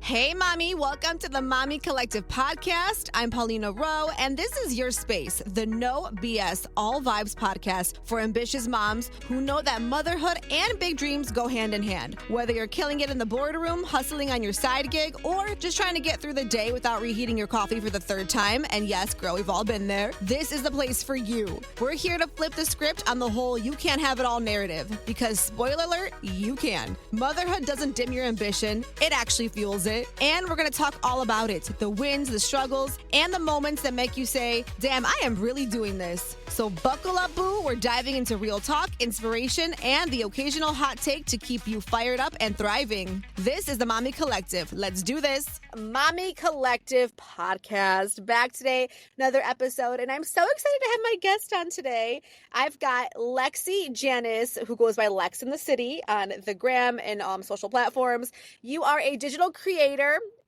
Hey, Mommy, welcome to the Mami Collective podcast. I'm Paulina Rowe, and this is your space, the No BS All Vibes podcast for ambitious moms who know that motherhood and big dreams go hand in hand. Whether you're killing it in the boardroom, hustling on your side gig, or just trying to get through the day without reheating your coffee for the third time, and yes, girl, we've all been there, this is the place for you. We're here to flip the script on the whole you can't have it all narrative, because spoiler alert, you can. Motherhood doesn't dim your ambition, it actually fuels it. And we're going to talk all about it, the wins, the struggles, and the moments that make you say, damn, I am really doing this. So buckle up, boo. We're diving into real talk, inspiration, and the occasional hot take to keep you fired up and thriving. This is the Mami Collective. Let's do this. Mami Collective podcast. Back today, another episode, and I'm so excited to have my guest on today. I've got Lexi Janis, who goes by Lex in the City on the gram and social platforms. You are a digital creator.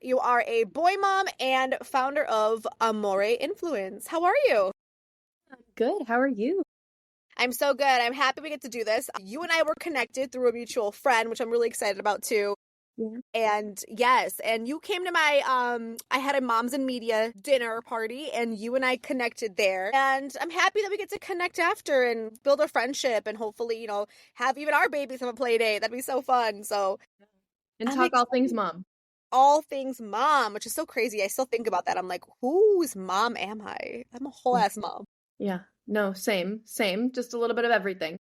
You are a boy mom and founder of Amore Influence. How are you? Good. How are you? I'm so good. I'm happy we get to do this. You and I were connected through a mutual friend, which I'm really excited about too. Yeah. And yes, and you came to my, I had a Moms in Media dinner party and you and I connected there. And I'm happy that we get to connect after and build a friendship and hopefully, have even our babies have a play date. That'd be so fun. So, and talk all things mom. All things mom, which is so crazy. I still think about that. I'm like, whose mom am I? I'm a whole ass mom. Yeah. No, same. Just a little bit of everything.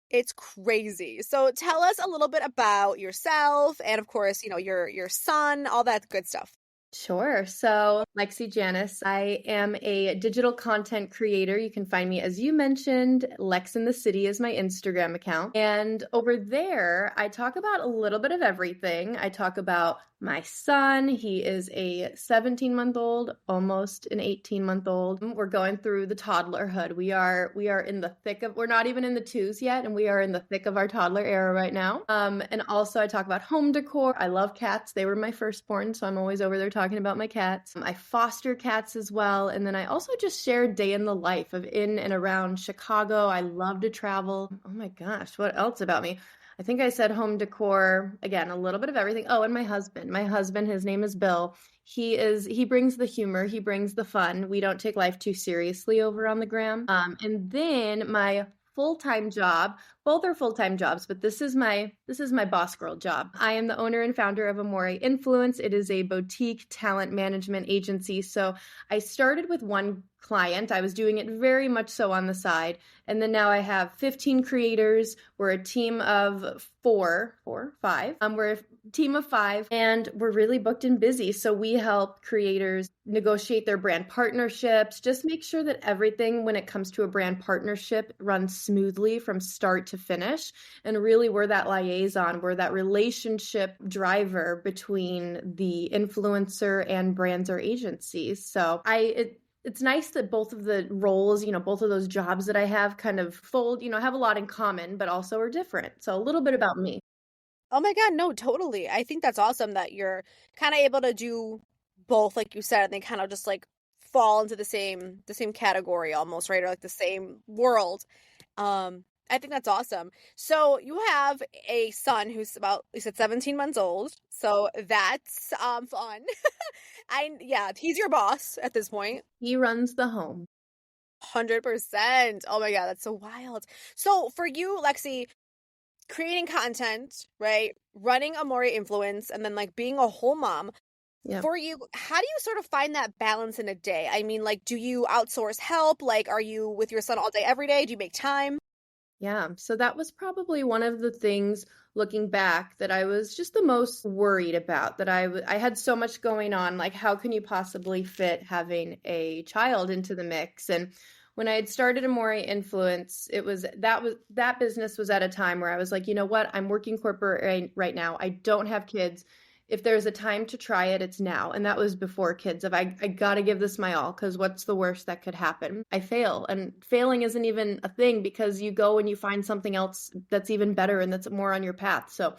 It's crazy. So tell us a little bit about yourself and of course, your son, all that good stuff. Sure. So Lexi Janis, I am a digital content creator. You can find me, as you mentioned, Lex in the City is my Instagram account. And over there, I talk about a little bit of everything. I talk about my son. He is a 17-month-old, almost an 18-month-old. We're going through the toddlerhood. We are in the thick of, we're not even in the twos yet, and we are in the thick of our toddler era right now. And also I talk about home decor. I love cats. They were my firstborn, so I'm always over there talking about my cats. I foster cats as well. And then I also just share day in the life of in and around Chicago. I love to travel. Oh my gosh, what else about me? I think I said home decor, again, a little bit of everything. Oh, and my husband, his name is Bill. He brings the humor, he brings the fun. We don't take life too seriously over on the gram. And then my full-time job, both are full-time jobs, but this is my boss girl job. I am the owner and founder of Amore Influence. It is a boutique talent management agency. So I started with one client. I was doing it very much so on the side. And then now I have 15 creators. We're a team of five. We're a team of 5 and we're really booked and busy. So we help creators negotiate their brand partnerships, just make sure that everything when it comes to a brand partnership runs smoothly from start to finish. And really we're that liaison, we're that relationship driver between the influencer and brands or agencies. So it's nice that both of the roles, both of those jobs that I have kind of fold, have a lot in common, but also are different. So a little bit about me. Oh my God, no, totally. I think that's awesome that you're kind of able to do both, like you said, and they kind of just like fall into the same category almost, right? Or like the same world. I think that's awesome. So you have a son who's about, you said 17 months old. So that's fun. He's your boss at this point. He runs the home. 100%. Oh my God, that's so wild. So for you, Lexi, creating content, right? Running Amore Influence and then like being a whole mom. Yeah. For you, how do you sort of find that balance in a day? I mean, like, do you outsource help? Like, are you with your son all day, every day? Do you make time? Yeah, so that was probably one of the things looking back that I was just the most worried about, that I had so much going on. Like, how can you possibly fit having a child into the mix? And when I had started Amore Influence, that business was at a time where I was like, you know what? I'm working corporate right now. I don't have kids. If there's a time to try it, it's now. And that was before kids. I got to give this my all, because what's the worst that could happen? I fail. And failing isn't even a thing, because you go and you find something else that's even better and that's more on your path. So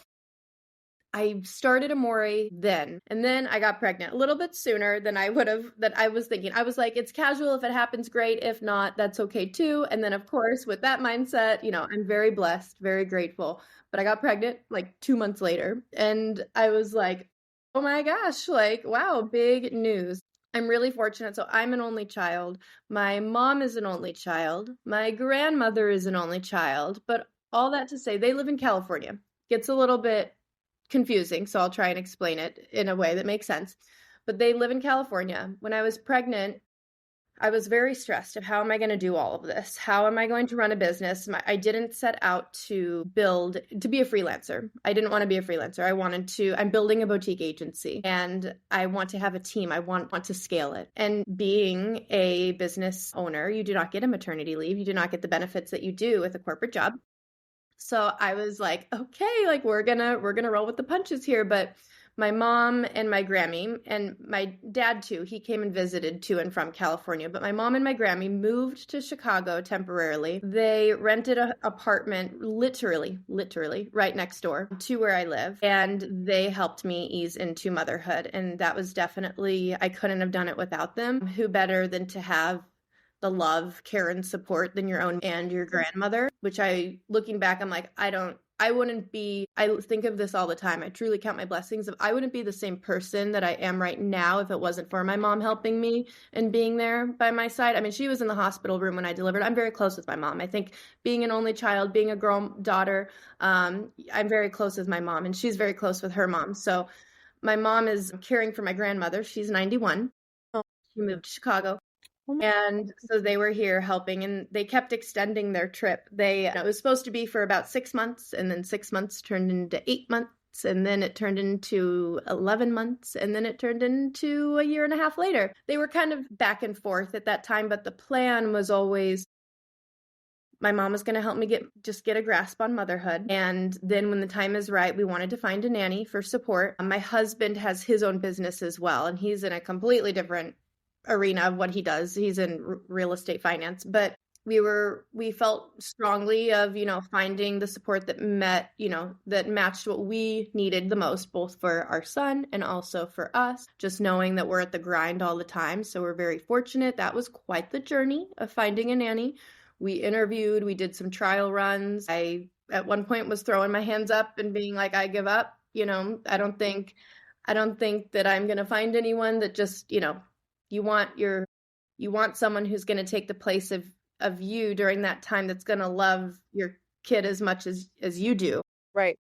I started Amore then, and then I got pregnant a little bit sooner than I was thinking. I was like, it's casual. If it happens, great. If not, that's okay too. And then of course, with that mindset, I'm very blessed, very grateful, but I got pregnant like 2 months later, and I was like, Oh my gosh, like, wow, big news. I'm really fortunate. So I'm an only child. My mom is an only child. My grandmother is an only child. But all that to say, they live in California. Gets a little bit confusing, so I'll try and explain it in a way that makes sense. But they live in California. When I was pregnant, I was very stressed of how am I going to do all of this? How am I going to run a business? I didn't set out to be a freelancer. I didn't want to be a freelancer. I'm building a boutique agency and I want to have a team. I want to scale it. And being a business owner, you do not get a maternity leave. You do not get the benefits that you do with a corporate job. So I was like, okay, like we're gonna roll with the punches here. But my mom and my Grammy and my dad too, he came and visited to and from California. But my mom and my Grammy moved to Chicago temporarily. They rented an apartment literally right next door to where I live. And they helped me ease into motherhood. And that was definitely, I couldn't have done it without them. Who better than to have the love, care, and support than your own and your grandmother, which looking back, I'm like, I think of this all the time. I truly count my blessings. I wouldn't be the same person that I am right now if it wasn't for my mom helping me and being there by my side. I mean, she was in the hospital room when I delivered. I'm very close with my mom. I think being an only child, being a girl daughter, I'm very close with my mom and she's very close with her mom. So my mom is caring for my grandmother. She's 91. She moved to Chicago. And so they were here helping and they kept extending their trip. It was supposed to be for about 6 months and then 6 months turned into 8 months and then it turned into 11 months and then it turned into a year and a half later. They were kind of back and forth at that time, but the plan was always my mom was going to help me get a grasp on motherhood. And then when the time is right, we wanted to find a nanny for support. My husband has his own business as well and he's in a completely different arena of what he does. He's in real estate finance, but we felt strongly of, finding the support that matched what we needed the most, both for our son and also for us, just knowing that we're at the grind all the time. So we're very fortunate. That was quite the journey of finding a nanny. We interviewed, we did some trial runs. I, at one point, was throwing my hands up and being like, I give up. I don't think that I'm going to find anyone that just, you want someone who's going to take the place of you during that time, that's going to love your kid as much as you do. Right.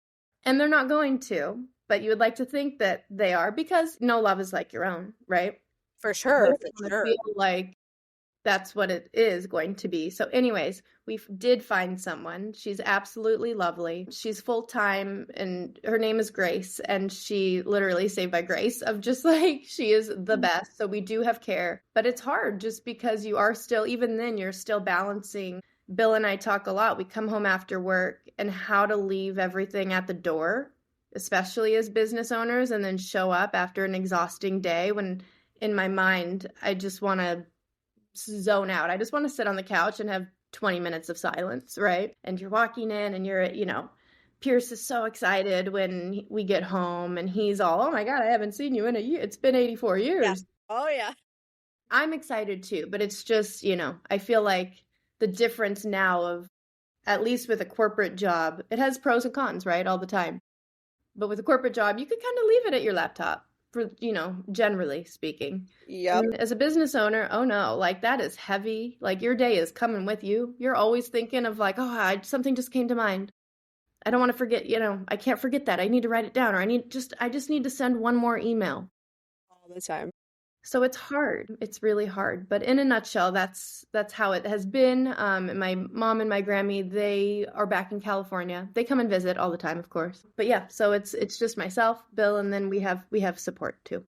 And they're not going to, but you would like to think that they are, because no love is like your own, right? For sure. I feel like that's what it is going to be. So anyways, we did find someone. She's absolutely lovely. She's full-time and her name is Grace, and she literally saved by grace of just like, she is the best. So we do have care, but it's hard just because you are still, even then you're still balancing. Bill and I talk a lot. We come home after work and how to leave everything at the door, especially as business owners, and then show up after an exhausting day when in my mind, I just want to zone out. I just want to sit on the couch and have 20 minutes of silence, right? And you're walking in and Pierce is so excited when we get home and he's all, oh my God, I haven't seen you in a year. It's been 84 years. Yeah. Oh yeah. I'm excited too, but it's just, I feel like the difference now of, at least with a corporate job, it has pros and cons, right? All the time. But with a corporate job, you could kind of leave it at your laptop. For, generally speaking. Yep. As a business owner, oh no, like that is heavy. Like your day is coming with you. You're always thinking of like, something just came to mind. I don't want to forget, I can't forget that. I need to write it down, or I just need to send one more email. All the time. So it's hard. It's really hard. But in a nutshell, that's how it has been. My mom and my Grammy, they are back in California. They come and visit all the time, of course. But yeah, so it's just myself, Bill, and then we have support too.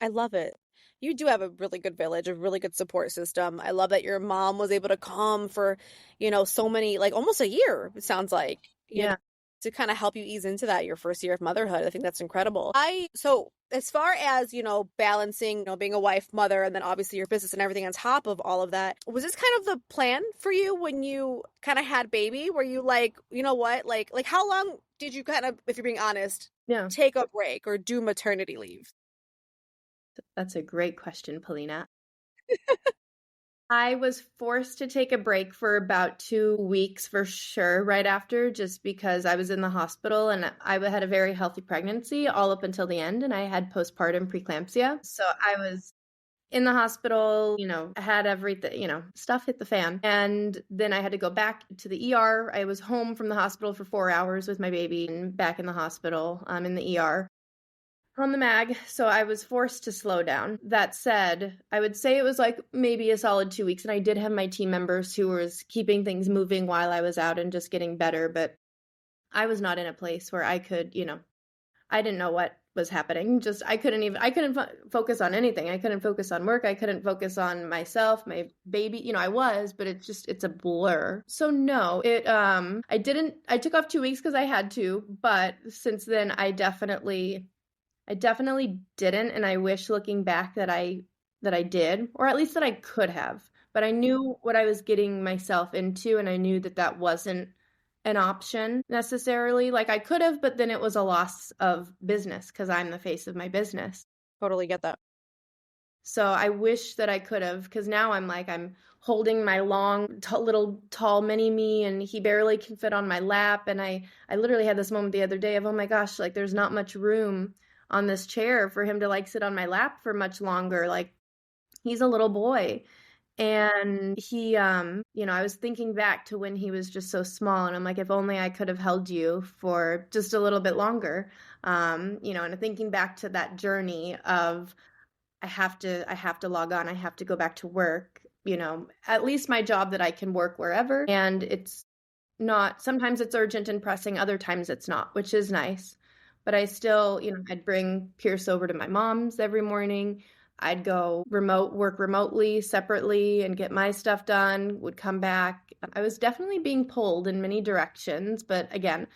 I love it. You do have a really good village, a really good support system. I love that your mom was able to come for, so many, like almost a year, it sounds like. Yeah. To kind of help you ease into that your first year of motherhood. I think that's incredible. So as far as, balancing, being a wife, mother, and then obviously your business and everything on top of all of that, was this kind of the plan for you when you kind of had baby? Were you like, you know what, like how long did you kind of, if you're being honest, take a break or do maternity leave? That's a great question, Paulina. I was forced to take a break for about 2 weeks for sure, right after, just because I was in the hospital and I had a very healthy pregnancy all up until the end, and I had postpartum preeclampsia. So I was in the hospital, I had everything, stuff hit the fan. And then I had to go back to the ER. I was home from the hospital for 4 hours with my baby and back in the hospital, in the ER on the mag. So I was forced to slow down. That said, I would say it was like maybe a solid 2 weeks. And I did have my team members who was keeping things moving while I was out and just getting better. But I was not in a place where I could, I didn't know what was happening. Just I couldn't focus on anything. I couldn't focus on work. I couldn't focus on myself, my baby. I was, but it's a blur. So no, I took off 2 weeks because I had to, but since then I definitely didn't, and I wish looking back that I did, or at least that I could have. But I knew what I was getting myself into, and I knew that that wasn't an option necessarily. Like I could have, but then it was a loss of business because I'm the face of my business. Totally get that. So I wish that I could have, because now I'm holding my long, little tall mini me, and he barely can fit on my lap. And I literally had this moment the other day of, oh my gosh, like there's not much room on this chair for him to like sit on my lap for much longer. Like he's a little boy. And he, I was thinking back to when he was just so small, and I'm like, if only I could have held you for just a little bit longer. And thinking back to that journey of I have to log on, I have to go back to work, at least my job that I can work wherever. And it's not, sometimes it's urgent and pressing, other times it's not, which is nice. But I still, I'd bring Pierce over to my mom's every morning. I'd go work remotely, separately, and get my stuff done, would come back. I was definitely being pulled in many directions, but again,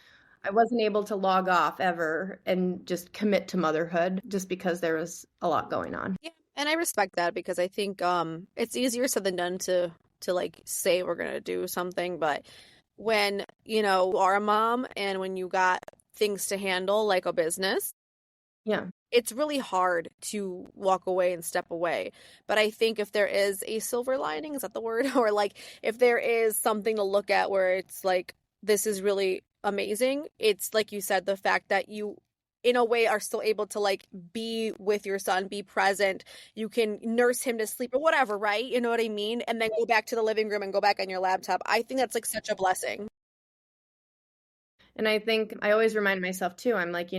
I wasn't able to log off ever and just commit to motherhood just because there was a lot going on. Yeah, and I respect that because I think it's easier said than done to like say we're gonna do something, but when you are a mom and when you got things to handle like a business, yeah, it's really hard to walk away and step away. But I think if there is a silver lining, is that the word? Or like if there is something to look at where it's like, this is really amazing. It's like you said, the fact that you in a way are still able to like be with your son, be present. You can nurse him to sleep or whatever, right? You know what I mean? And then go back to the living room and go back on your laptop. I think that's like such a blessing. And I think I always remind myself too, I'm like,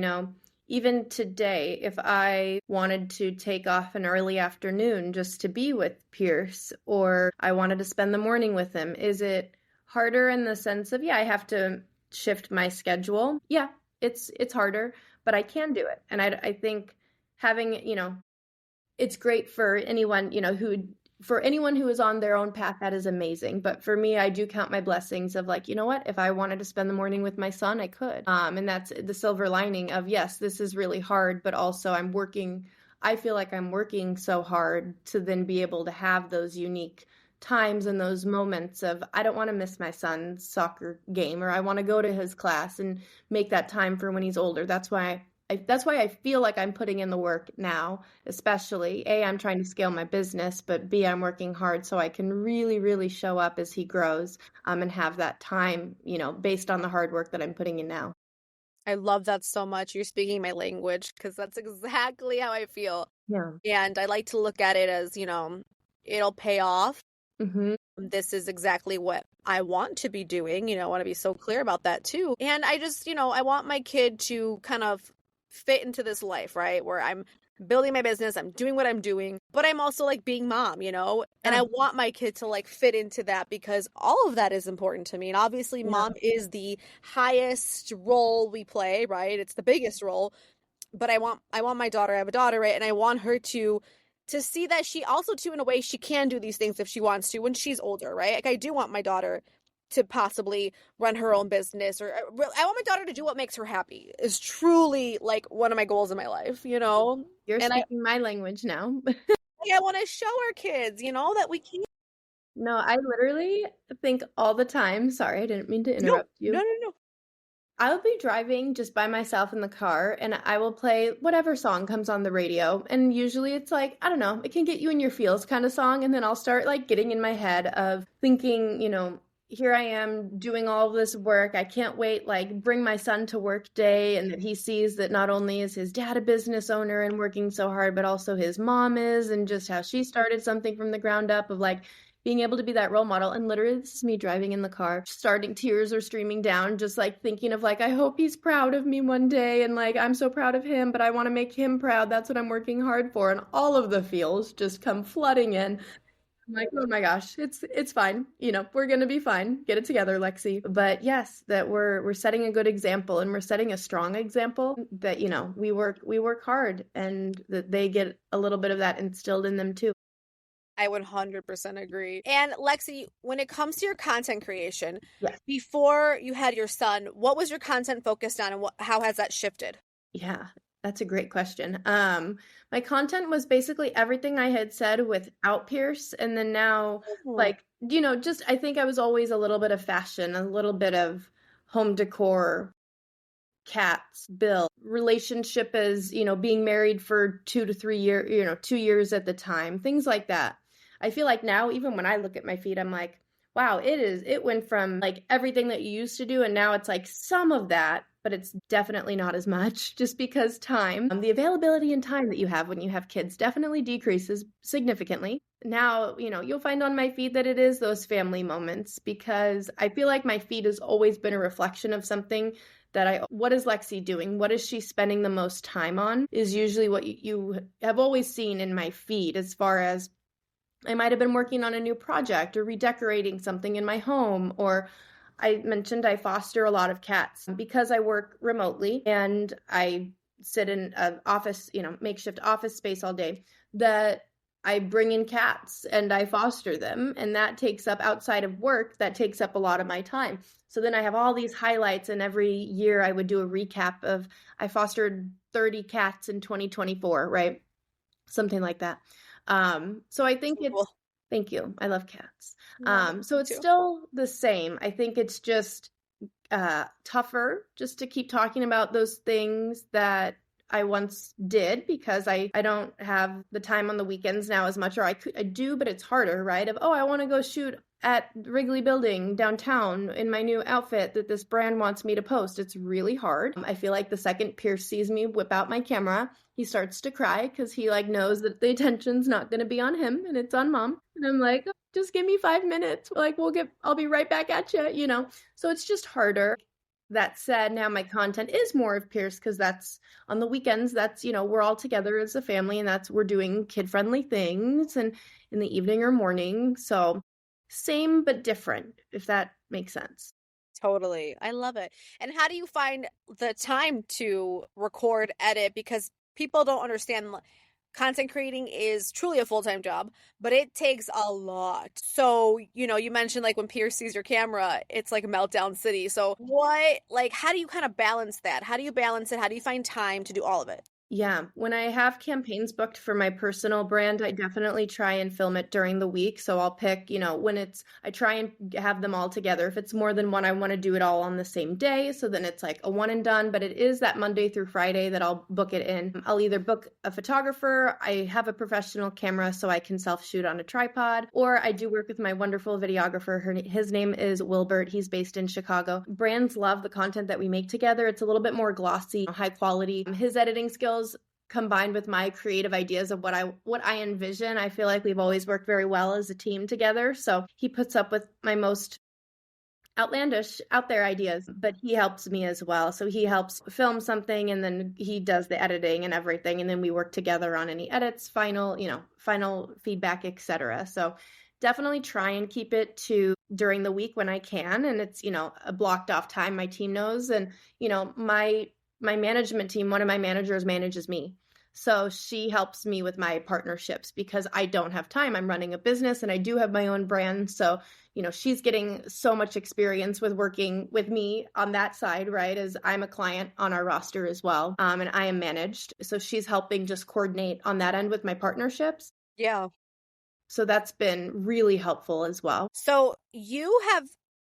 even today, if I wanted to take off an early afternoon just to be with Pierce, or I wanted to spend the morning with him, is it harder in the sense of, yeah, I have to shift my schedule? Yeah, it's harder, but I can do it. And I think having, it's great for anyone, for anyone who is on their own path, that is amazing. But for me, I do count my blessings of like, you know what, if I wanted to spend the morning with my son, I could. And that's the silver lining of, yes, this is really hard, but also I feel like I'm working so hard to then be able to have those unique times and those moments of, I don't want to miss my son's soccer game, or I want to go to his class and make that time for when he's older. That's why I feel like I'm putting in the work now, especially. A, I'm trying to scale my business, but B, I'm working hard so I can really, really show up as he grows, and have that time, based on the hard work that I'm putting in now. I love that so much. You're speaking my language because that's exactly how I feel. Yeah. And I like to look at it as, it'll pay off. Mm-hmm. This is exactly what I want to be doing. I want to be so clear about that too. And I just, I want my kid to kind of fit into this life, right? Where I'm building my business, I'm doing what I'm doing, but I'm also like being mom, and I want my kid to like fit into that because all of that is important to me. And obviously mom is the highest role we play, right? It's the biggest role, but I want my daughter, I have a daughter, right? And I want her to see that she also too, in a way, she can do these things if she wants to when she's older, right? Like I do want my daughter to possibly run her own business, or I want my daughter to do what makes her happy is truly like one of my goals in my life, You're speaking my language now. I want to show our kids, that we can. No, I literally think all the time, sorry, I didn't mean to interrupt you. No. I'll be driving just by myself in the car and I will play whatever song comes on the radio. And usually it's like, I don't know, it can get you in your feels kind of song. And then I'll start like getting in my head of thinking, here I am doing all this work. I can't wait, like bring my son to work day. And that he sees that not only is his dad a business owner and working so hard, but also his mom is, and just how she started something from the ground up of like, being able to be that role model. And literally, this is me driving in the car, starting tears are streaming down, just like thinking of like, I hope he's proud of me one day. And like, I'm so proud of him, but I want to make him proud. That's what I'm working hard for. And all of the feels just come flooding in. I'm like, oh my gosh, it's fine. We're gonna be fine. Get it together, Lexi. But yes, that we're setting a good example and we're setting a strong example that, we work hard and that they get a little bit of that instilled in them too. I 100% agree. And Lexi, when it comes to your content creation, Yes. before you had your son, what was your content focused on and how has that shifted? Yeah, that's a great question. My content was basically everything I had said without Pierce. And then now, like, just I think I was always a little bit of fashion, a little bit of home decor, cats, Bill, relationship as, being married for 2 to 3 years, 2 years at the time, things like that. I feel like now, even when I look at my feed, I'm like, wow, it went from like everything that you used to do. And now it's like some of that, but it's definitely not as much just because time, the availability and time that you have when you have kids definitely decreases significantly. Now, you'll find on my feed that it is those family moments because I feel like my feed has always been a reflection of something what is Lexi doing? What is she spending the most time on is usually what you have always seen in my feed as far as I might have been working on a new project or redecorating something in my home, or I mentioned I foster a lot of cats because I work remotely and I sit in an office, makeshift office space all day, that I bring in cats and I foster them. And that takes up outside of work, that takes up a lot of my time. So then I have all these highlights and every year I would do a recap of I fostered 30 cats in 2024, right? Something like that. So I think thank you. I love cats. So it's still the same. I think it's just tougher just to keep talking about those things that I once did because I don't have the time on the weekends now as much, or I do, but it's harder, right? I want to go shoot at Wrigley Building downtown in my new outfit that this brand wants me to post. It's really hard. I feel like the second Pierce sees me whip out my camera, he starts to cry because he like knows that the attention's not going to be on him and it's on mom. And I'm like, oh, just give me 5 minutes. Like I'll be right back at you, So it's just harder. That said, now my content is more of Pierce because that's on the weekends. That's, we're all together as a family and we're doing kid-friendly things and in the evening or morning. So same but different, if that makes sense. Totally. I love it. And how do you find the time to record, edit? Because people don't understand content creating is truly a full-time job, but it takes a lot. So, you mentioned like when Pierce sees your camera, it's like a meltdown city. So how do you kind of balance that? How do you balance it? How do you find time to do all of it? Yeah, when I have campaigns booked for my personal brand, I definitely try and film it during the week. So I'll pick, I try and have them all together. If it's more than one, I want to do it all on the same day. So then it's like a one and done, but it is that Monday through Friday that I'll book it in. I'll either book a photographer, I have a professional camera so I can self-shoot on a tripod, or I do work with my wonderful videographer. His name is Wilbert. He's based in Chicago. Brands love the content that we make together. It's a little bit more glossy, high quality. His editing skills combined with my creative ideas of what I envision, I feel like we've always worked very well as a team together. So he puts up with my most outlandish, out there ideas, but he helps me as well. So he helps film something and then he does the editing and everything. And then we work together on any edits, final feedback, etc. So definitely try and keep it to during the week when I can. And it's, a blocked off time my team knows. And, my management team, one of my managers manages me. So she helps me with my partnerships because I don't have time. I'm running a business and I do have my own brand. So, she's getting so much experience with working with me on that side, right? As I'm a client on our roster as well. And I am managed. So she's helping just coordinate on that end with my partnerships. Yeah. So that's been really helpful as well. So you have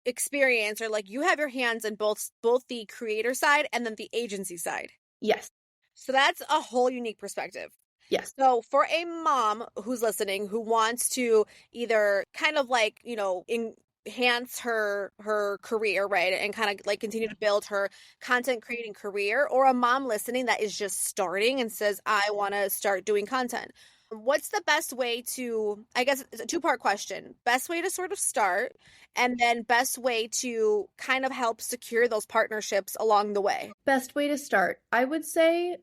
experience, or like you have your hands in both the creator side and then the agency side. Yes. So that's a whole unique perspective. Yes. So for a mom who's listening who wants to either kind of like, enhance her career, right? And kind of like continue to build her content creating career, or a mom listening that is just starting and says, I want to start doing content. What's the best way to, I guess it's a two-part question, best way to sort of start, and then best way to kind of help secure those partnerships along the way? Best way to start, I would say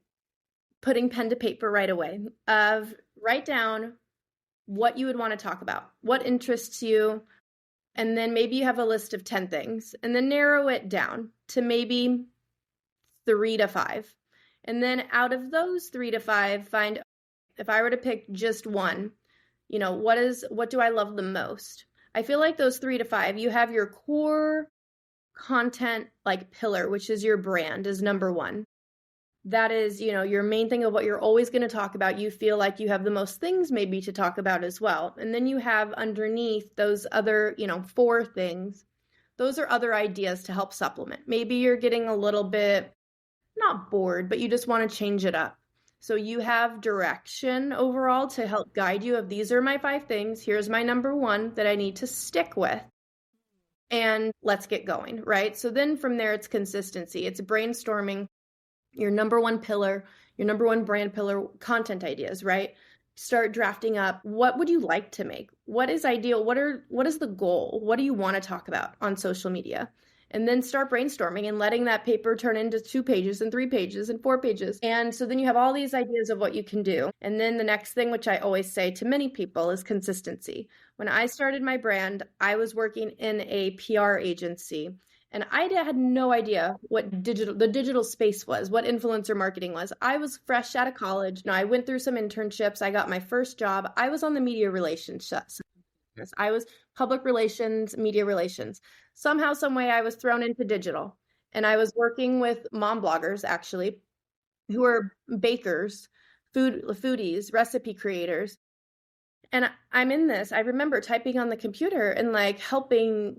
putting pen to paper right away. Write down what you would want to talk about, what interests you, and then maybe you have a list of 10 things, and then narrow it down to maybe 3 to 5. And then out of those 3 to 5, find, if I were to pick just one, what do I love the most? I feel like those 3 to 5, you have your core content like pillar, which is your brand, is number one. That is, your main thing of what you're always going to talk about. You feel like you have the most things maybe to talk about as well. And then you have underneath those other, 4 things. Those are other ideas to help supplement. Maybe you're getting a little bit, not bored, but you just want to change it up. So you have direction overall to help guide you of these are my 5 things. Here's my number 1 that I need to stick with. And let's get going, right? So then from there, it's consistency. It's brainstorming your number 1 pillar, your number 1 brand pillar, content ideas, right? Start drafting up. What would you like to make? What is ideal? What is the goal? What do you want to talk about on social media? And then start brainstorming and letting that paper turn into 2 pages and 3 pages and 4 pages. And so then you have all these ideas of what you can do. And then the next thing, which I always say to many people, is consistency. When I started my brand, I was working in a PR agency. And I had no idea what the digital space was, what influencer marketing was. I was fresh out of college. I went through some internships. I got my first job. I was on the media relations. I was public relations, media relations. Somehow, some way, I was thrown into digital. And I was working with mom bloggers, actually, who are bakers, foodies, recipe creators. And I'm in this. I remember typing on the computer and like helping,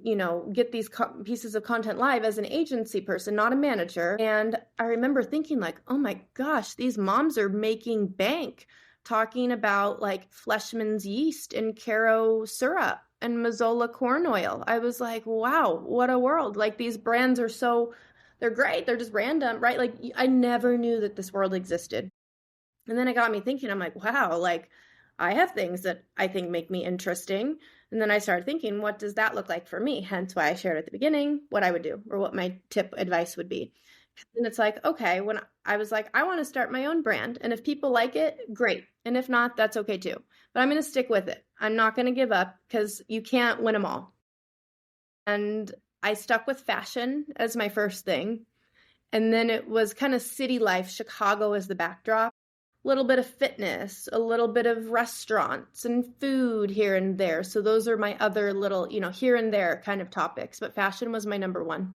get these pieces of content live as an agency person, not a manager. And I remember thinking like, oh my gosh, these moms are making bank talking about like Fleshman's yeast and Caro syrup and Mazola corn oil. I was like, wow, what a world. Like these brands they're great. They're just random, right? Like I never knew that this world existed. And then it got me thinking, I'm like, wow, like I have things that I think make me interesting. And then I started thinking, what does that look like for me? Hence why I shared at the beginning what I would do or what my tip advice would be. And it's like, okay, when I was like, I want to start my own brand. And if people like it, great. And if not, that's okay too. But I'm going to stick with it. I'm not going to give up because you can't win them all. And I stuck with fashion as my first thing. And then it was kind of city life, Chicago as the backdrop. A little bit of fitness, a little bit of restaurants and food here and there. So those are my other little, here and there kind of topics. But fashion was my number 1.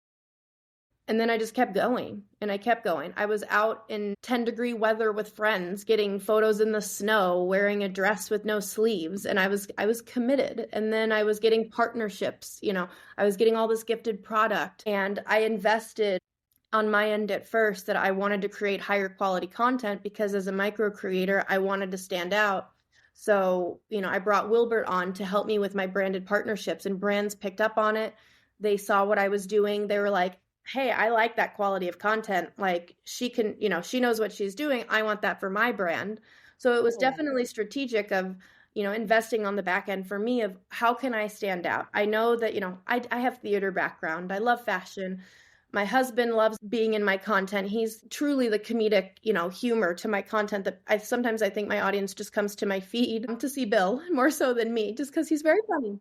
And then I just kept going and I kept going. I was out in 10-degree weather with friends, getting photos in the snow, wearing a dress with no sleeves. And I was committed. And then I was getting partnerships, I was getting all this gifted product, and I invested on my end at first that I wanted to create higher quality content because as a micro creator, I wanted to stand out. So, I brought Wilbert on to help me with my branded partnerships, and brands picked up on it. They saw what I was doing. They were like, hey, I like that quality of content. Like she can, she knows what she's doing. I want that for my brand. So it was definitely strategic of, investing on the back end for me of how can I stand out? I know that, I have theater background. I love fashion. My husband loves being in my content. He's truly the comedic, humor to my content that I think my audience just comes to my feed to see Bill more so than me, just because he's very funny.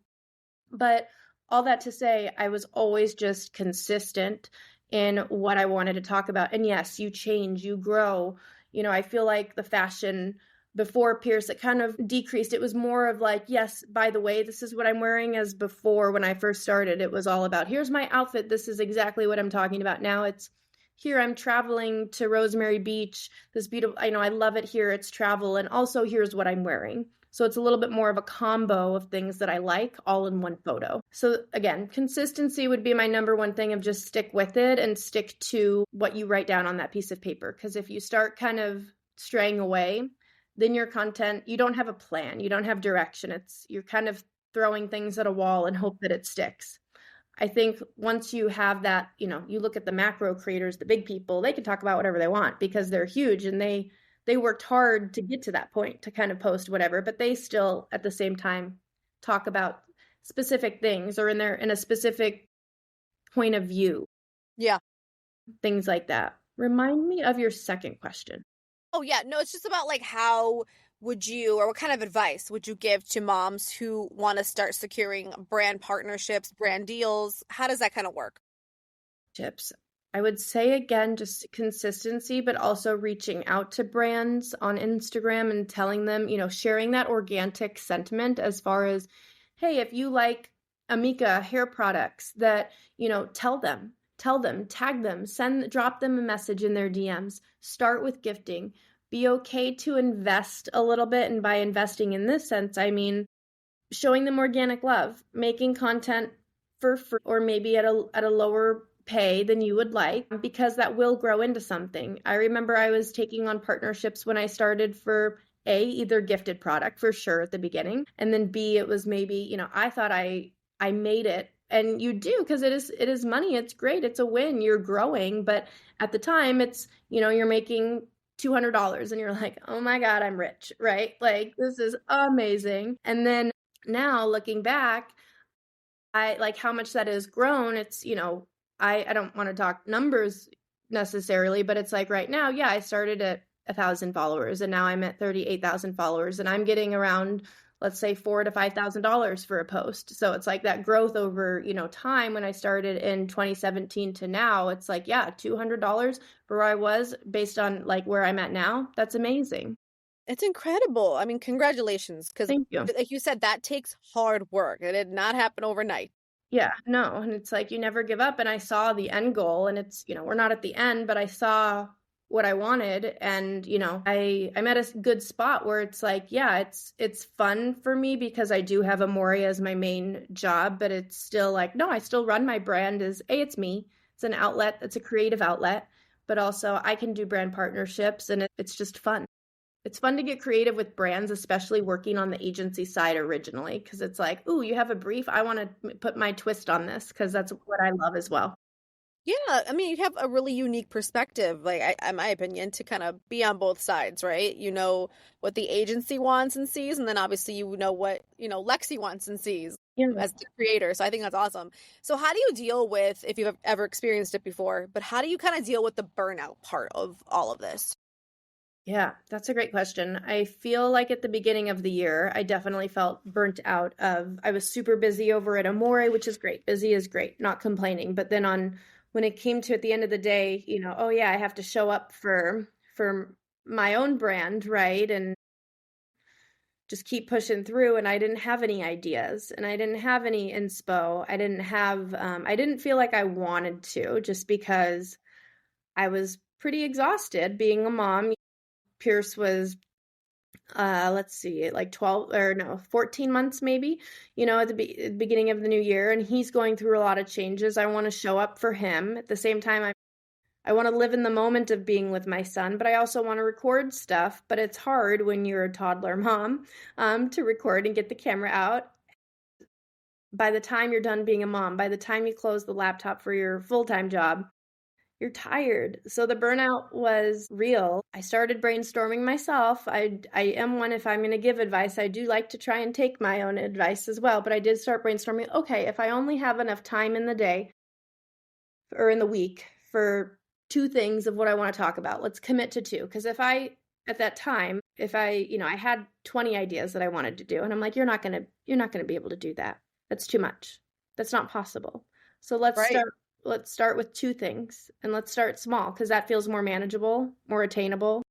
But all that to say, I was always just consistent in what I wanted to talk about. And yes, you change, you grow. I feel like the fashion before Pierce, it kind of decreased. It was more of like, yes, by the way, this is what I'm wearing, as before when I first started, it was all about, here's my outfit. This is exactly what I'm talking about. Now it's here. I'm traveling to Rosemary Beach. This beautiful, I love it here. It's travel. And also here's what I'm wearing. So it's a little bit more of a combo of things that I like all in one photo. So again, consistency would be my number one thing, of just stick with it and stick to what you write down on that piece of paper. Because if you start kind of straying away, then your content, you don't have a plan, you don't have direction. You're kind of throwing things at a wall and hope that it sticks. I think once you have that, you look at the macro creators, the big people, they can talk about whatever they want because they're huge and they worked hard to get to that point to kind of post whatever, but they still at the same time talk about specific things or in a specific point of view. Yeah. Things like that. Remind me of your second question. Oh, yeah. No, it's just about like how would you, or what kind of advice would you give to moms who want to start securing brand partnerships, brand deals? How does that kind of work? Tips. I would say, again, just consistency, but also reaching out to brands on Instagram and telling them, sharing that organic sentiment as far as, hey, if you like Amika hair products, that, tell them, tag them, drop them a message in their DMs, start with gifting, be okay to invest a little bit. And by investing in this sense, I mean, showing them organic love, making content for free or maybe at a lower pay than you would like, because that will grow into something. I remember I was taking on partnerships when I started for either gifted product for sure at the beginning, and then B, it was maybe, I thought I made it. And you do, because it is money. It's great. It's a win. You're growing. But at the time it's, you're making $200 and you're like, oh my God, I'm rich, right? Like, this is amazing. And then now looking back, I like how much that has grown. It's, I don't want to talk numbers necessarily, but it's like right now, yeah, I started at 1,000 followers and now I'm at 38,000 followers and I'm getting around, let's say $4,000 to $5,000 for a post. So it's like that growth over, time. When I started in 2017 to now, it's like, yeah, $200 for where I was based on like where I'm at now. That's amazing. It's incredible. I mean, congratulations. Because Thank you. like you said, that takes hard work. It did not happen overnight. Yeah, no. And it's like, you never give up. And I saw the end goal and it's, we're not at the end, but I saw what I wanted. And, I'm at a good spot where it's like, yeah, it's fun for me because I do have Amore as my main job, but it's still like, no, I still run my brand as, it's me. It's an outlet. It's a creative outlet, but also I can do brand partnerships and it's just fun. It's fun to get creative with brands, especially working on the agency side originally, because it's like, ooh, you have a brief. I want to put my twist on this because that's what I love as well. Yeah, I mean, you have a really unique perspective, like in my opinion, to kind of be on both sides, right? You know what the agency wants and sees, and then obviously you know what, Lexi wants and sees as the creator. So I think that's awesome. So how do you deal with, if you've ever experienced it before, but how do you kind of deal with the burnout part of all of this? Yeah, that's a great question. I feel like at the beginning of the year, I definitely felt burnt out I was super busy over at Amore, which is great. Busy is great, not complaining. But then when it came to at the end of the day, oh yeah, I have to show up for my own brand, right? And just keep pushing through. And I didn't have any ideas and I didn't have any inspo. I didn't feel like I wanted to, just because I was pretty exhausted being a mom. Pierce was, let's see, like 14 months maybe, at the beginning of the new year. And he's going through a lot of changes. I want to show up for him. At the same time, I want to live in the moment of being with my son, but I also want to record stuff. But it's hard when you're a toddler mom to record and get the camera out. By the time you're done being a mom, by the time you close the laptop for your full-time job, you're tired. So the burnout was real. I started brainstorming myself. I am one, if I'm going to give advice, I do like to try and take my own advice as well. But I did start brainstorming, okay, if I only have enough time in the day or in the week for 2 things of what I want to talk about, let's commit to 2. Because at that time, I had 20 ideas that I wanted to do. And I'm like, you're not going to be able to do that. That's too much. That's not possible. So let's start with 2 things and let's start small because that feels more manageable, more attainable.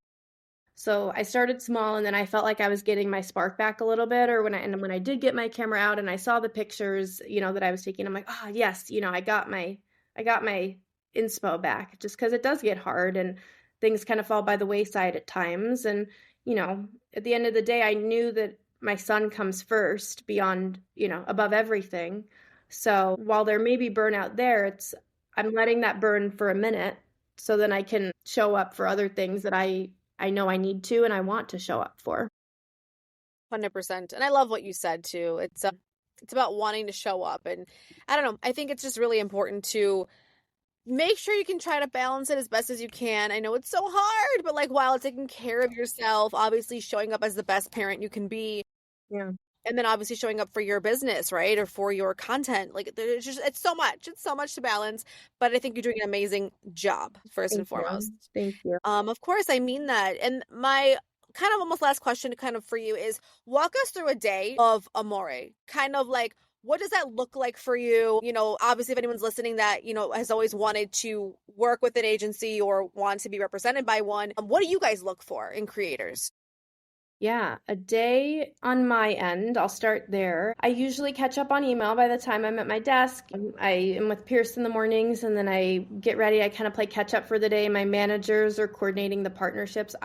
So I started small and then I felt like I was getting my spark back a little bit. Or when I did get my camera out and I saw the pictures, that I was taking, I'm like, oh yes, I got my inspo back, just because it does get hard and things kind of fall by the wayside at times. And, at the end of the day, I knew that my son comes first beyond, above everything. So while there may be burnout there, I'm letting that burn for a minute so then I can show up for other things that I know I need to and I want to show up for. 100%. And I love what you said too. It's about wanting to show up. And I don't know, I think it's just really important to make sure you can try to balance it as best as you can. I know it's so hard, but like while taking care of yourself, obviously showing up as the best parent you can be. Yeah. And then obviously showing up for your business, right? Or for your content. Like it's so much. It's so much to balance. But I think you're doing an amazing job, first and foremost. Thank you. Of course, I mean that. And my kind of almost last question kind of for you is walk us through a day of Amore. Kind of like, what does that look like for you? Obviously, if anyone's listening that, has always wanted to work with an agency or want to be represented by one, what do you guys look for in creators? Yeah, a day on my end, I'll start there. I usually catch up on email by the time I'm at my desk. I am with Pierce in the mornings and then I get ready. I kind of play catch up for the day. My managers are coordinating the partnerships.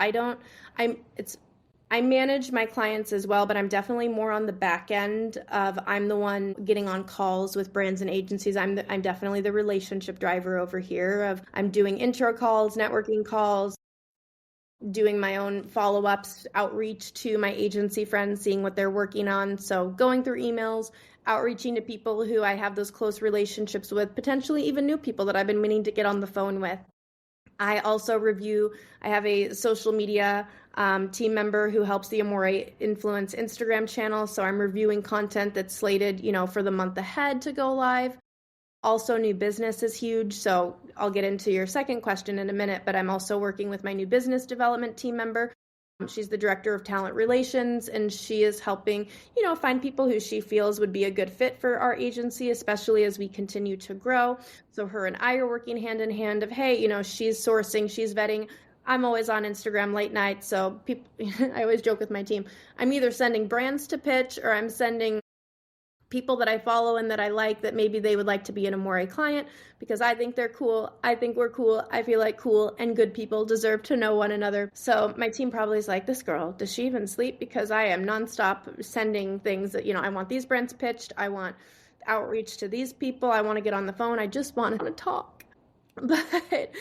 I manage my clients as well, but I'm definitely more on the back end I'm the one getting on calls with brands and agencies. I'm definitely the relationship driver over here I'm doing intro calls, networking calls, doing my own follow-ups, outreach to my agency friends, seeing what they're working on. So going through emails, outreaching to people who I have those close relationships with, potentially even new people that I've been meaning to get on the phone with. I also I have a social media team member who helps the Amore Influence Instagram channel. So I'm reviewing content that's slated, for the month ahead to go live. Also, new business is huge. So I'll get into your second question in a minute, but I'm also working with my new business development team member. She's the director of talent relations, and she is helping, find people who she feels would be a good fit for our agency, especially as we continue to grow. So her and I are working hand in hand of, hey, she's sourcing, she's vetting. I'm always on Instagram late night. So I always joke with my team, I'm either sending brands to pitch or I'm sending people that I follow and that I like that maybe they would like to be an Amore client because I think they're cool. I think we're cool. I feel like cool and good people deserve to know one another. So my team probably is like, this girl, does she even sleep? Because I am nonstop sending things that, I want these brands pitched. I want outreach to these people. I want to get on the phone. I just want to talk. But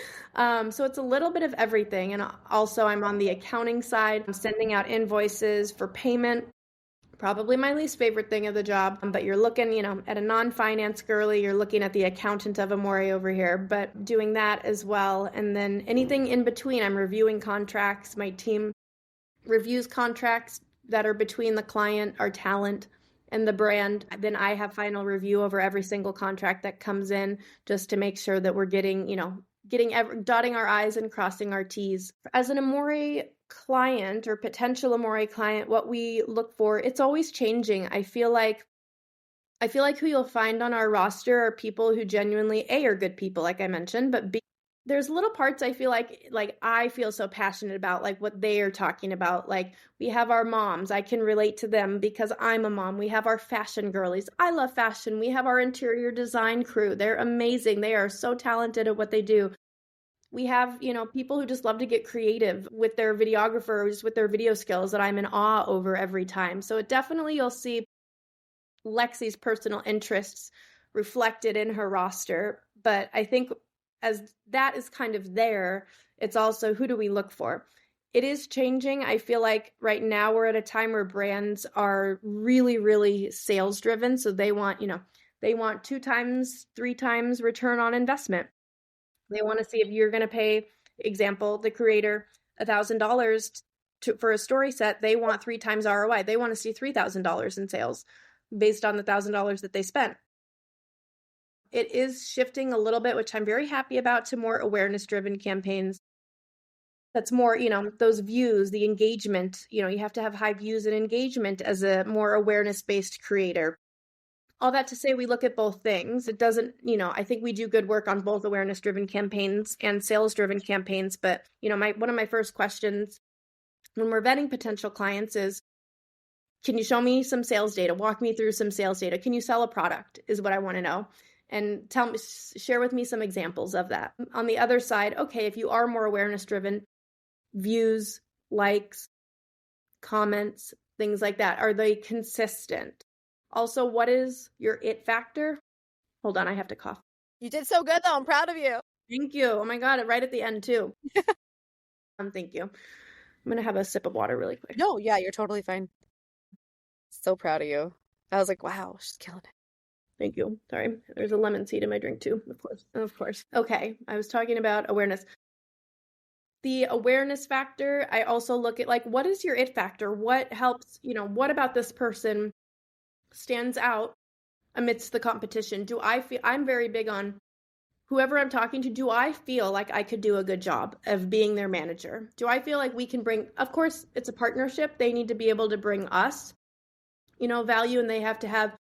so it's a little bit of everything. And also I'm on the accounting side. I'm sending out invoices for payment. Probably my least favorite thing of the job, but you're looking, at a non-finance girly, you're looking at the accountant of Amore over here, but doing that as well. And then anything in between, I'm reviewing contracts. My team reviews contracts that are between the client, our talent, and the brand. Then I have final review over every single contract that comes in just to make sure that we're getting, dotting our I's and crossing our T's. As an Amore client or potential Amore client, what we look for, it's always changing. I feel like who you'll find on our roster are people who genuinely are good people, like I mentioned, but there's little parts I feel like I feel so passionate about, like what they are talking about. Like we have our moms, I can relate to them because I'm a mom. We have our fashion girlies. I love fashion. We have our interior design crew. They're amazing. They are so talented at what they do. We have, people who just love to get creative with their videographers, with their video skills that I'm in awe over every time. So definitely you'll see Lexi's personal interests reflected in her roster. But I think as that is kind of there, it's also who do we look for? It is changing. I feel like right now we're at a time where brands are really, really sales driven. So they want, 2 times, 3 times return on investment. They want to see if you're going to pay, example, the creator $1,000 for a story set. They want 3 times ROI. They want to see $3,000 in sales based on the $1,000 that they spent. It is shifting a little bit, which I'm very happy about, to more awareness-driven campaigns. That's more, those views, the engagement. You have to have high views and engagement as a more awareness-based creator. All that to say, we look at both things. It doesn't, I think we do good work on both awareness-driven campaigns and sales-driven campaigns. But, one of my first questions when we're vetting potential clients is, can you show me some sales data? Walk me through some sales data. Can you sell a product is what I want to know. And share with me some examples of that. On the other side, okay, if you are more awareness-driven, views, likes, comments, things like that. Are they consistent? Also, what is your it factor? Hold on, I have to cough. You did so good, though. I'm proud of you. Thank you. Oh my God, right at the end, too. Thank you. I'm going to have a sip of water really quick. No, yeah, you're totally fine. So proud of you. I was like, wow, she's killing it. Thank you. Sorry. There's a lemon seed in my drink, too, of course. Of course. Okay, I was talking about awareness. The awareness factor, I also look at, like, what is your it factor? What helps, what about this person stands out amidst the competition? I'm very big on whoever I'm talking to, do I feel like I could do a good job of being their manager? Do I feel like we can bring, of course, it's a partnership. They need to be able to bring us, value, and they have to have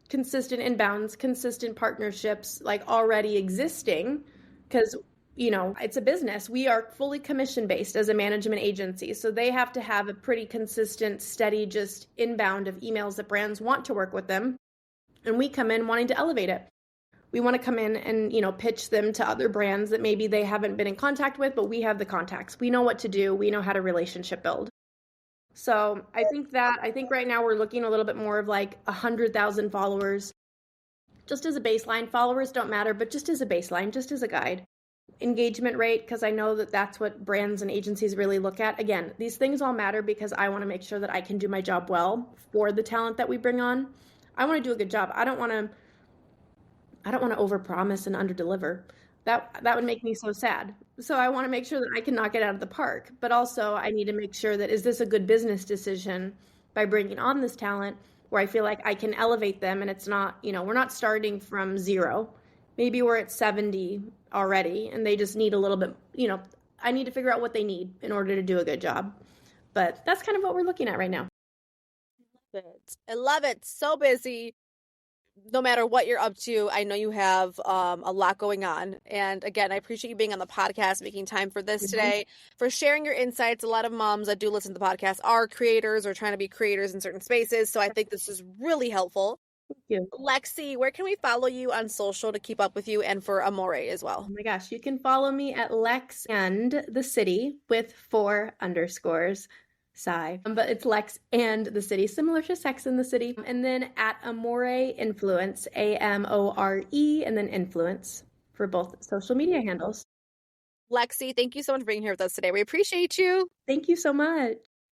consistent inbounds, consistent partnerships, like already existing, because, it's a business. We are fully commission based as a management agency. So they have to have a pretty consistent, steady, just inbound of emails that brands want to work with them. And we come in wanting to elevate it. We want to come in and, pitch them to other brands that maybe they haven't been in contact with, but we have the contacts. We know what to do. We know how to relationship build. So I think right now we're looking a little bit more of like 100,000 followers. Just as a baseline, followers don't matter, but just as a baseline, just as a guide. Engagement rate, because I know that that's what brands and agencies really look at. Again, these things all matter because I want to make sure that I can do my job well for the talent that we bring on. I want to do a good job. I don't want to overpromise and underdeliver. That would make me so sad. So I want to make sure that I can knock it out of the park. But also I need to make sure that, is this a good business decision by bringing on this talent where I feel like I can elevate them and it's not, we're not starting from zero. Maybe we're at 70 already and they just need a little bit, I need to figure out what they need in order to do a good job. But that's kind of what we're looking at right now. I love it. So busy. No matter what you're up to, I know you have a lot going on. And again, I appreciate you being on the podcast, making time for this today, for sharing your insights. A lot of moms that do listen to the podcast are creators or trying to be creators in certain spaces. So I think this is really helpful. Thank you. Lexi, where can we follow you on social to keep up with you and for Amore as well? Oh my gosh, you can follow me at Lex and the City with 4 underscores. Sigh. But it's Lex and the City, similar to Sex and the City. And then at Amore Influence, AMORE, and then Influence for both social media handles. Lexi, thank you so much for being here with us today. We appreciate you. Thank you so much.